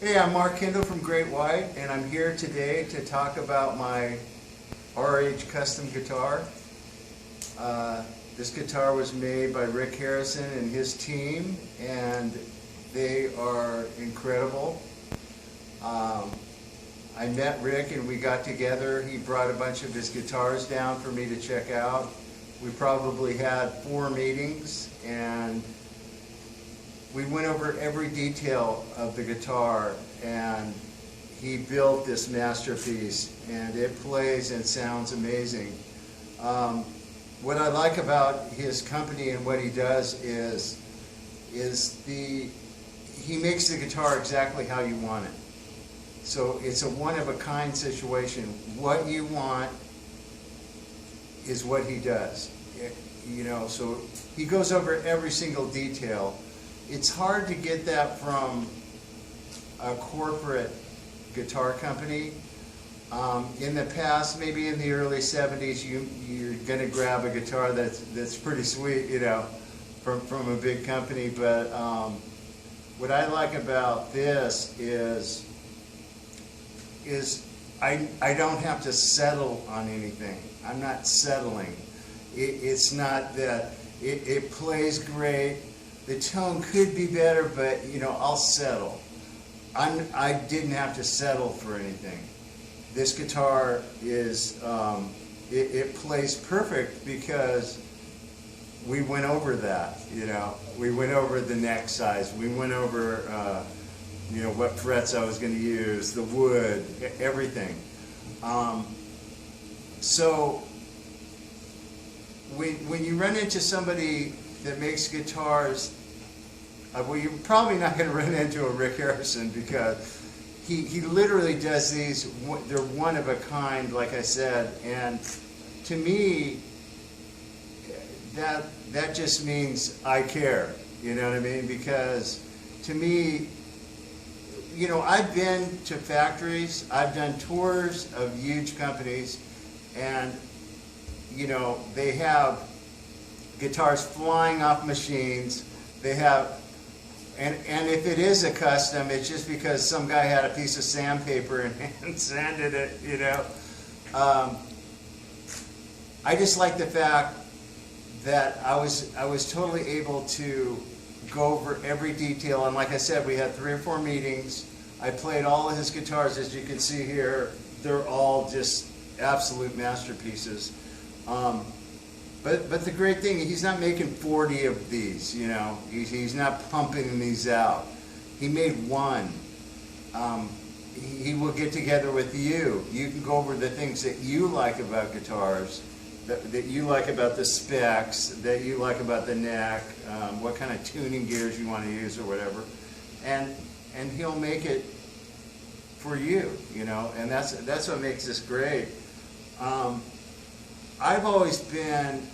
Hey, I'm Mark Kendall from Great White, and I'm here today to talk about my RH custom guitar. This guitar was made by Rick Harrison and his team, and they are incredible. I met Rick and we got together. He brought a bunch of his guitars down for me to check out. We probably had 4 meetings, and we went over every detail of the guitar, and he built this masterpiece, and it plays and sounds amazing. What I like about his company and what he does is he makes the guitar exactly how you want it. So it's a one-of-a-kind situation. What you want is what he does. So he goes over every single detail. It's hard to get that from a corporate guitar company. In the past, maybe in the early 70s, you're going to grab a guitar that's pretty sweet, from a big company. But what I like about this is I don't have to settle on anything. I'm not settling. It's not that it plays great. The tone could be better, but I'll settle. I didn't have to settle for anything. This guitar is it plays perfect because we went over that. We went over the neck size. We went over what frets I was going to use, the wood, everything. So when you run into somebody that makes guitars, well, you're probably not going to run into a Rick Harrison, because he literally does these. They're one of a kind, like I said, and to me, that just means I care. You know what I mean? Because to me, I've been to factories, I've done tours of huge companies, and they have guitars flying off machines. They have, and if it is a custom, it's just because some guy had a piece of sandpaper and sanded it. I just like the fact that I was totally able to go over every detail, and like I said, we had 3 or 4 meetings. I played all of his guitars, as you can see here. They're all just absolute masterpieces. But the great thing, he's not making 40 of these, He's not pumping these out. He made one. He will get together with you. You can go over the things that you like about guitars, that you like about the specs, that you like about the neck, what kind of tuning gears you want to use or whatever. And he'll make it for you, and that's what makes this great. I've always been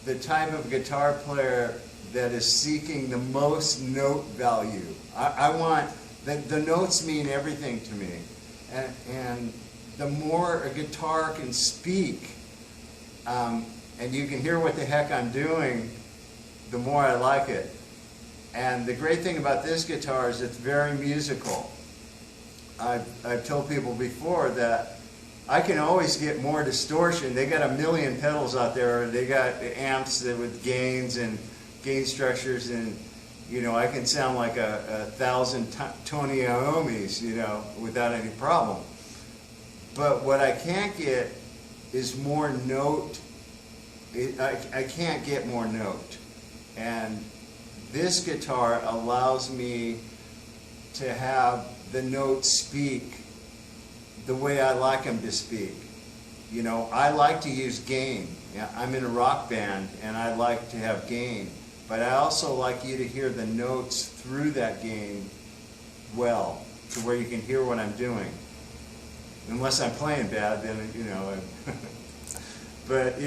the type of guitar player that is seeking the most note value. I want, the notes mean everything to me. And the more a guitar can speak, and you can hear what the heck I'm doing, the more I like it. And the great thing about this guitar is it's very musical. I've told people before that I can always get more distortion. They got a million pedals out there. They got amps with gains and gain structures, and I can sound like a 1,000 Tony Iommis, without any problem. But what I can't get is more note. I can't get more note, and this guitar allows me to have the notes speak the way I like them to speak. I like to use gain. I'm in a rock band, and I like to have gain. But I also like you to hear the notes through that gain well, to where you can hear what I'm doing. Unless I'm playing bad, then, But,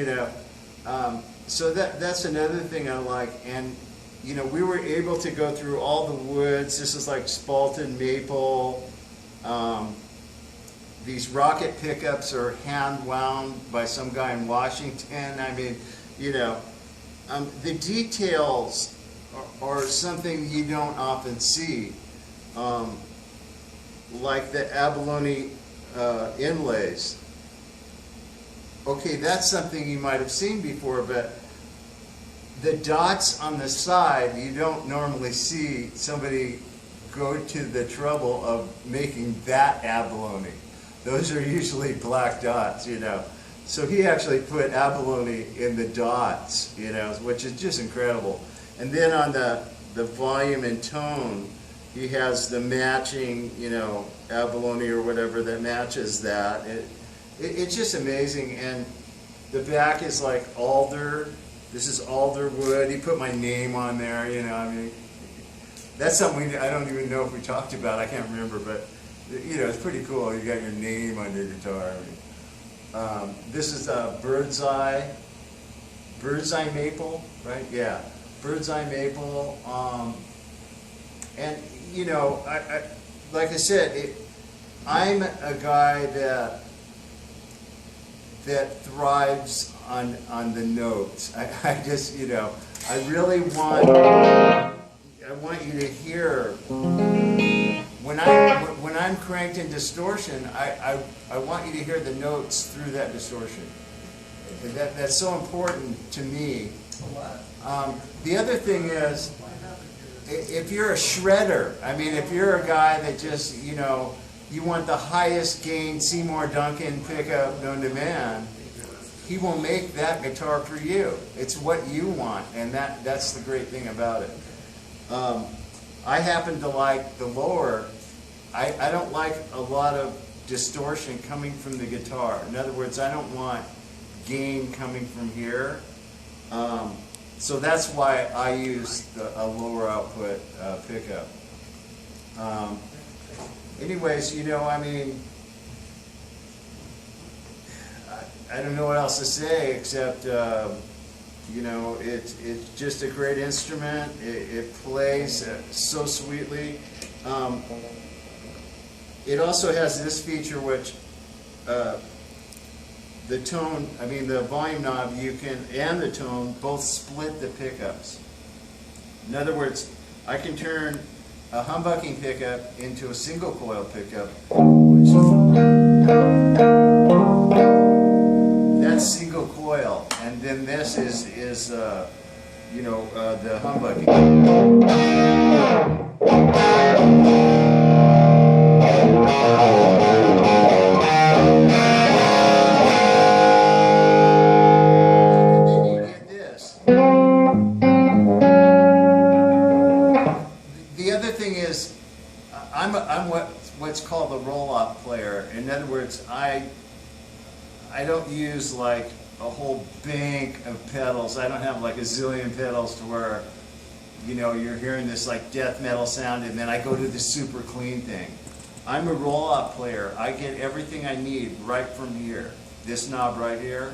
so that's another thing I like. And, we were able to go through all the woods. This is like spalted maple. These rocket pickups are hand wound by some guy in Washington. I mean, the details are something you don't often see. like the abalone inlays. Okay, that's something you might have seen before, but the dots on the side, you don't normally see somebody go to the trouble of making that abalone. Those are usually black dots, you know. So he actually put abalone in the dots, you know, which is just incredible. And then on the volume and tone, he has the matching, you know, abalone or whatever that matches that. It's just amazing. And the back is like alder. This is alder wood. He put my name on there, you know. I mean, that's something I don't even know if we talked about. I can't remember, but you know, it's pretty cool. You got your name on your guitar. I mean, this is a bird's eye maple, right? Yeah, bird's eye maple. And you know, I like I said, I'm a guy that thrives on the notes. I just, you know, I really want you to hear when I'm cranked in distortion. I want you to hear the notes through that distortion. That's so important to me. The other thing is, if you're a shredder, I mean, if you're a guy that just, you know, you want the highest gain Seymour Duncan pickup known to man, he will make that guitar for you. It's what you want, and that's the great thing about it. I happen to like the lower. I don't like a lot of distortion coming from the guitar. In other words, I don't want gain coming from here. So that's why I use a lower output pickup. Anyways, you know, I mean, I don't know what else to say except, you know, it's just a great instrument. It plays so sweetly. It also has this feature, which the tone, I mean, the volume knob, you can, and the tone, both split the pickups. In other words, I can turn a humbucking pickup into a single coil pickup. That's single coil, and then this is you know, the humbucking. I'm what's called a roll-off player. In other words, I don't use like a whole bank of pedals. I don't have like a zillion pedals to where, you know, you're hearing this like death metal sound and then I go to the super clean thing. I'm a roll-off player. I get everything I need right from here. This knob right here,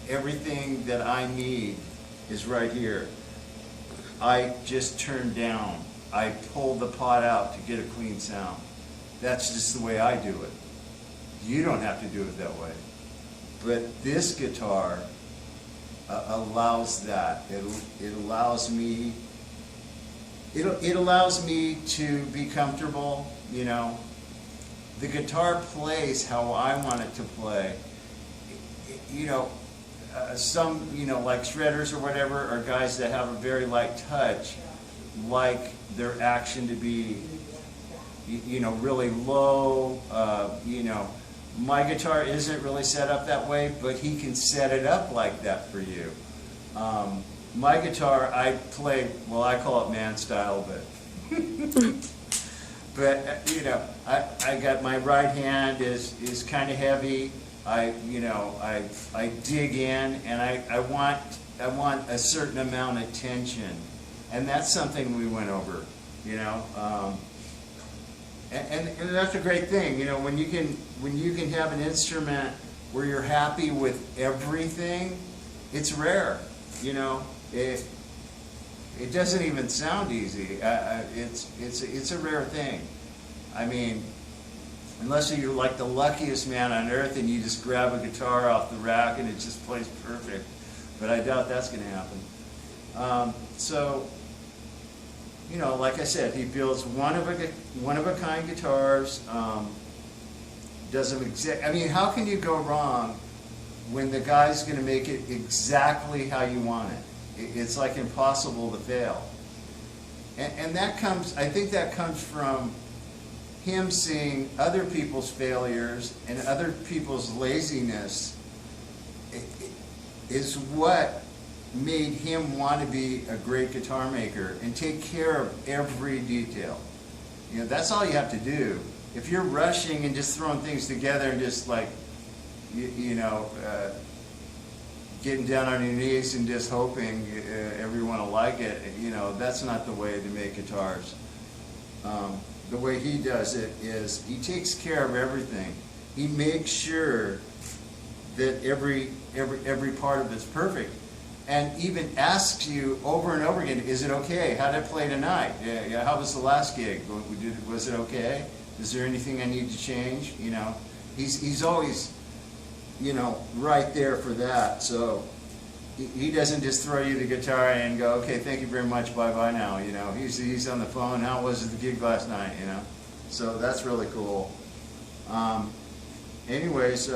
everything that I need is right here. I just turn down. I pull the pot out to get a clean sound. That's just the way I do it. You don't have to do it that way. But this guitar allows that. It allows me. It allows me to be comfortable. You know, the guitar plays how I want it to play. You know, some, you know, like shredders or whatever, are guys that have a very light touch, like their action to be, you know, really low. You know, my guitar isn't really set up that way, but he can set it up like that for you. My guitar, I play, well, I call it man style, but but you know, I got my right hand is kind of heavy. You know, I dig in, and I want a certain amount of tension. And that's something we went over, you know, and that's a great thing, you know, when you can have an instrument where you're happy with everything. It's rare, you know. It doesn't even sound easy. It's a rare thing. I mean, unless you're like the luckiest man on earth and you just grab a guitar off the rack and it just plays perfect, but I doubt that's going to happen. So, you know, like I said, he builds one-of-a-kind guitars, does them I mean, how can you go wrong when the guy's going to make it exactly how you want it? It's like impossible to fail. And that comes, I think that comes from him seeing other people's failures and other people's laziness is what made him want to be a great guitar maker and take care of every detail. You know, that's all you have to do. If you're rushing and just throwing things together and just like, getting down on your knees and just hoping everyone will like it, you know, that's not the way to make guitars. The way he does it is he takes care of everything. He makes sure that every part of it's perfect, and even asks you over and over again, is it okay? How did I play tonight? Yeah, how was the last gig? Was it okay? Is there anything I need to change? You know, he's always, you know, right there for that. So he doesn't just throw you the guitar and go, okay, thank you very much, bye-bye now. You know, he's on the phone. How was the gig last night? You know, so that's really cool. Anyways,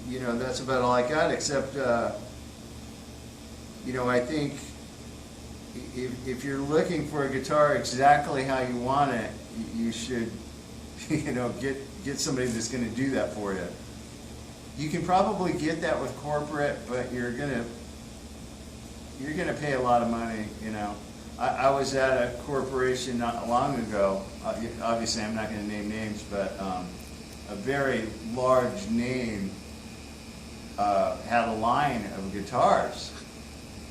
you know, that's about all I got, except, you know, I think if you're looking for a guitar exactly how you want it, you should, you know, get somebody that's going to do that for you. You can probably get that with corporate, but you're gonna pay a lot of money. You know, I was at a corporation not long ago. Obviously, I'm not going to name names, but a very large name had a line of guitars,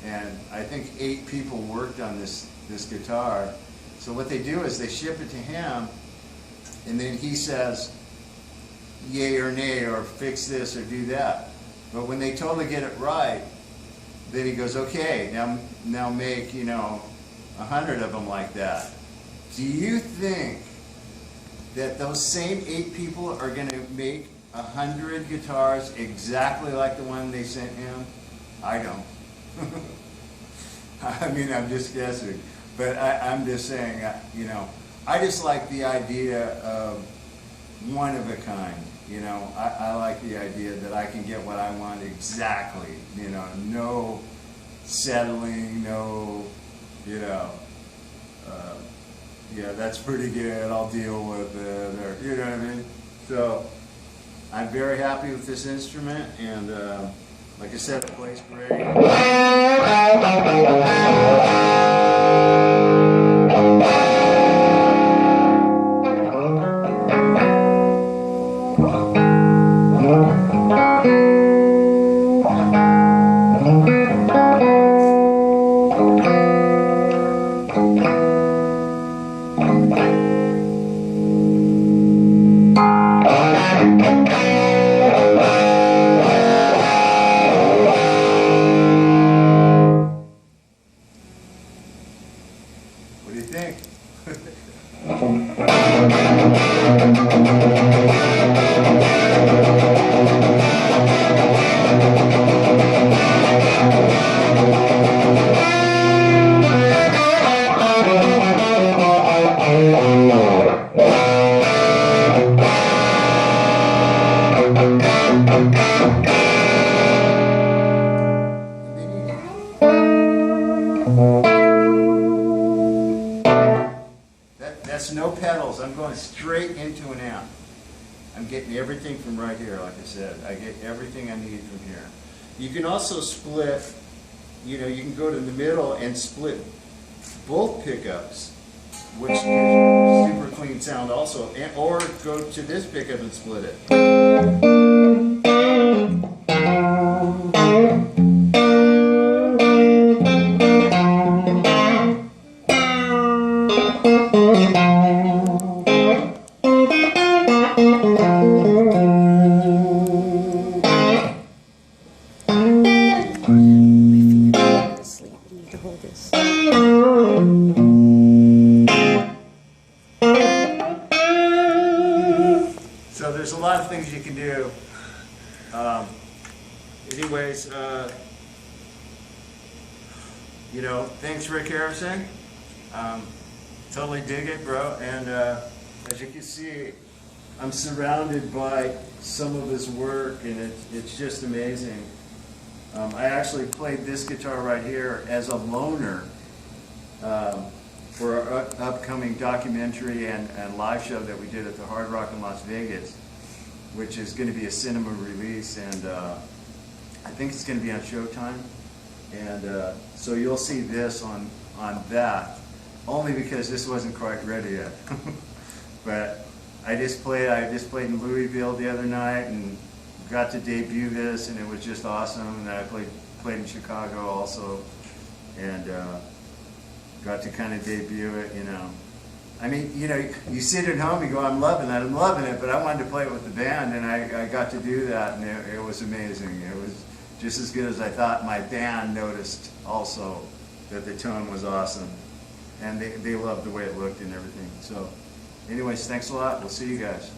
and I think 8 people worked on this guitar. So what they do is they ship it to him, and then he says, yay or nay, or fix this or do that. But when they totally get it right, then he goes, okay, now make, you know, 100 of them like that. Do you think that those same 8 people are going to make 100 guitars exactly like the one they sent him? I don't. I mean, I'm just guessing. But I'm just saying, you know, I just like the idea of one of a kind. You know, I like the idea that I can get what I want exactly. You know, no settling, no, you know, yeah, that's pretty good, I'll deal with it, or, you know what I mean? So, I'm very happy with this instrument, and like I said, it plays great. What do you think? That's no pedals. I'm going straight into an amp. I'm getting everything from right here, like I said. I get everything I need from here. You can also split, you know, you can go to the middle and split both pickups, which gives you super clean sound also, or go to this pickup and split it. So there's a lot of things you can do. Anyways, you know, thanks Rick Harrison. Totally dig it, bro. And as you can see, I'm surrounded by some of his work, and it's just amazing. I actually played this guitar right here as a loaner for our upcoming documentary and live show that we did at the Hard Rock in Las Vegas, which is going to be a cinema release, and I think it's going to be on Showtime. And so you'll see this on that, only because this wasn't quite ready yet. But I just played in Louisville the other night and got to debut this, and it was just awesome. And then I played in Chicago also, and got to kind of debut it, you know. I mean, you know, you sit at home, you go, I'm loving it, but I wanted to play it with the band, and I got to do that, and it was amazing. It was just as good as I thought. My band noticed also that the tone was awesome, and they loved the way it looked and everything. So anyways, thanks a lot. We'll see you guys.